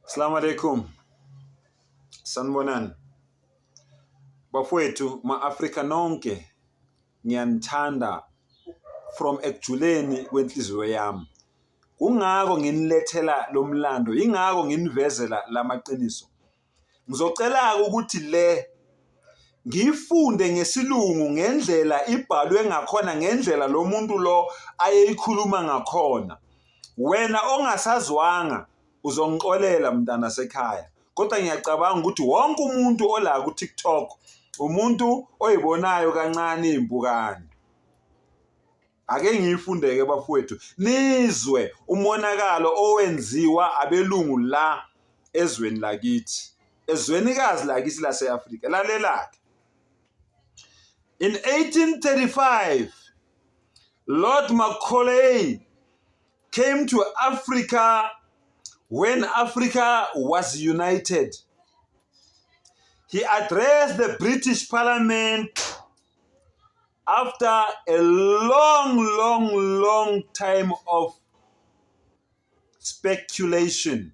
Assalamu alaikum. Sanibonani. Bafowethu ma-Afrika nonke ngiyanithanda from ekujuleni kwenhliziyo yami. Kungako nginilethela lo mlando, ingako nginivezela lamaqiniso. Ngizocela ukuthi ngifunde ngesiLungu ngendlela ibhalwe ngakhona, ngendlela lo muntu lo ayeyikhuluma ngakhona. Wena ongasazwanga uzongixolela mntana sekhaya. Kodwa ngiyacabanga ukuthi wonke umuntu ola ku TikTok umuntu oyibonayo kancane impukane. Ake ngiyifundeke bafowethu nizwe umonakalo owenziwa abelungu la ezweni lakithi. Ezwenikazi lakithi lase-Afrika. Lalelake. In 1835, Lord Macaulay came to Africa when Africa was united. He addressed the British Parliament after a long time of speculation,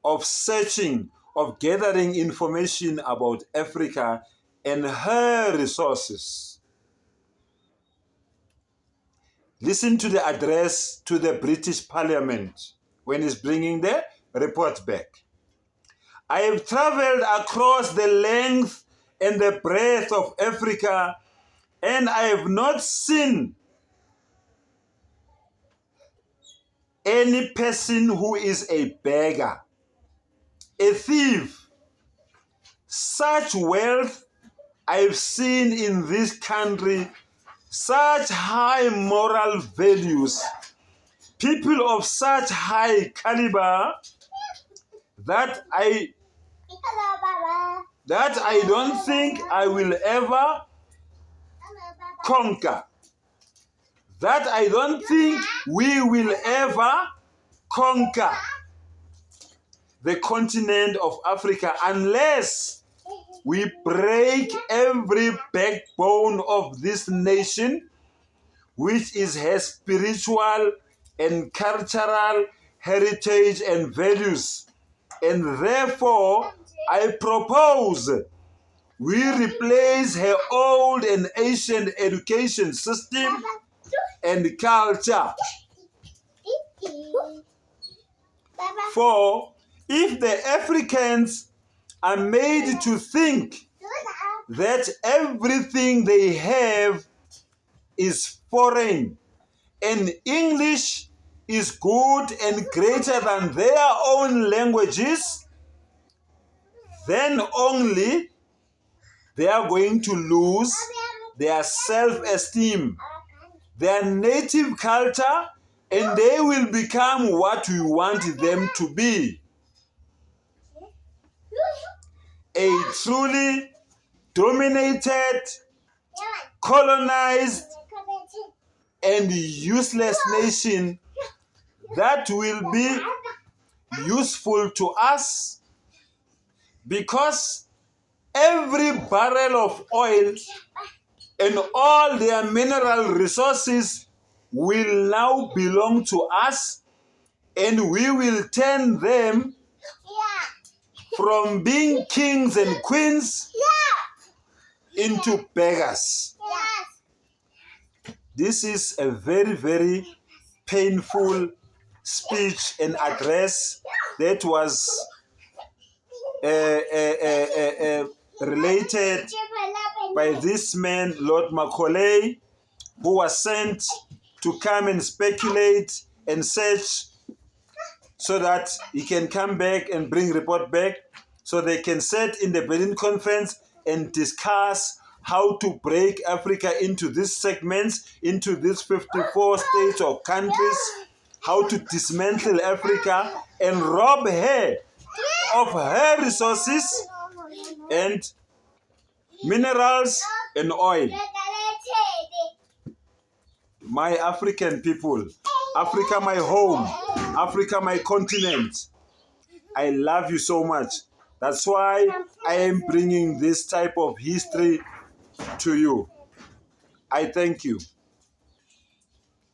of searching, of gathering information about Africa and her resources. Listen to the address to the British Parliament when he's bringing the report back. I have traveled across the length and the breadth of Africa, and I have not seen any person who is a beggar, a thief. Such wealth I've seen in this country, such high moral values, people of such high caliber that I don't think I will ever conquer. That I don't think we will ever conquer the continent of Africa unless we break every backbone of this nation, which is her spiritual and cultural heritage and values. And therefore, I propose we replace her old and ancient education system and culture. For if the Africans are made to think that everything they have is foreign and English is good and greater than their own languages, then only they are going to lose their self-esteem, their native culture, and they will become what we want them to be. A truly dominated, colonized, and useless nation that will be useful to us because every barrel of oil and all their mineral resources will now belong to us, and we will turn them from being kings and queens into beggars. This is a very painful speech and address that was related by this man, Lord Macaulay, who was sent to come and speculate and search so that he can come back and bring report back so they can sit in the Berlin Conference and discuss how to break Africa into these segments, into these 54 states or countries, how to dismantle Africa and rob her of her resources and minerals and oil. My African people, Africa my home, Africa my continent, I love you so much. That's why I am bringing this type of history to you. I thank you.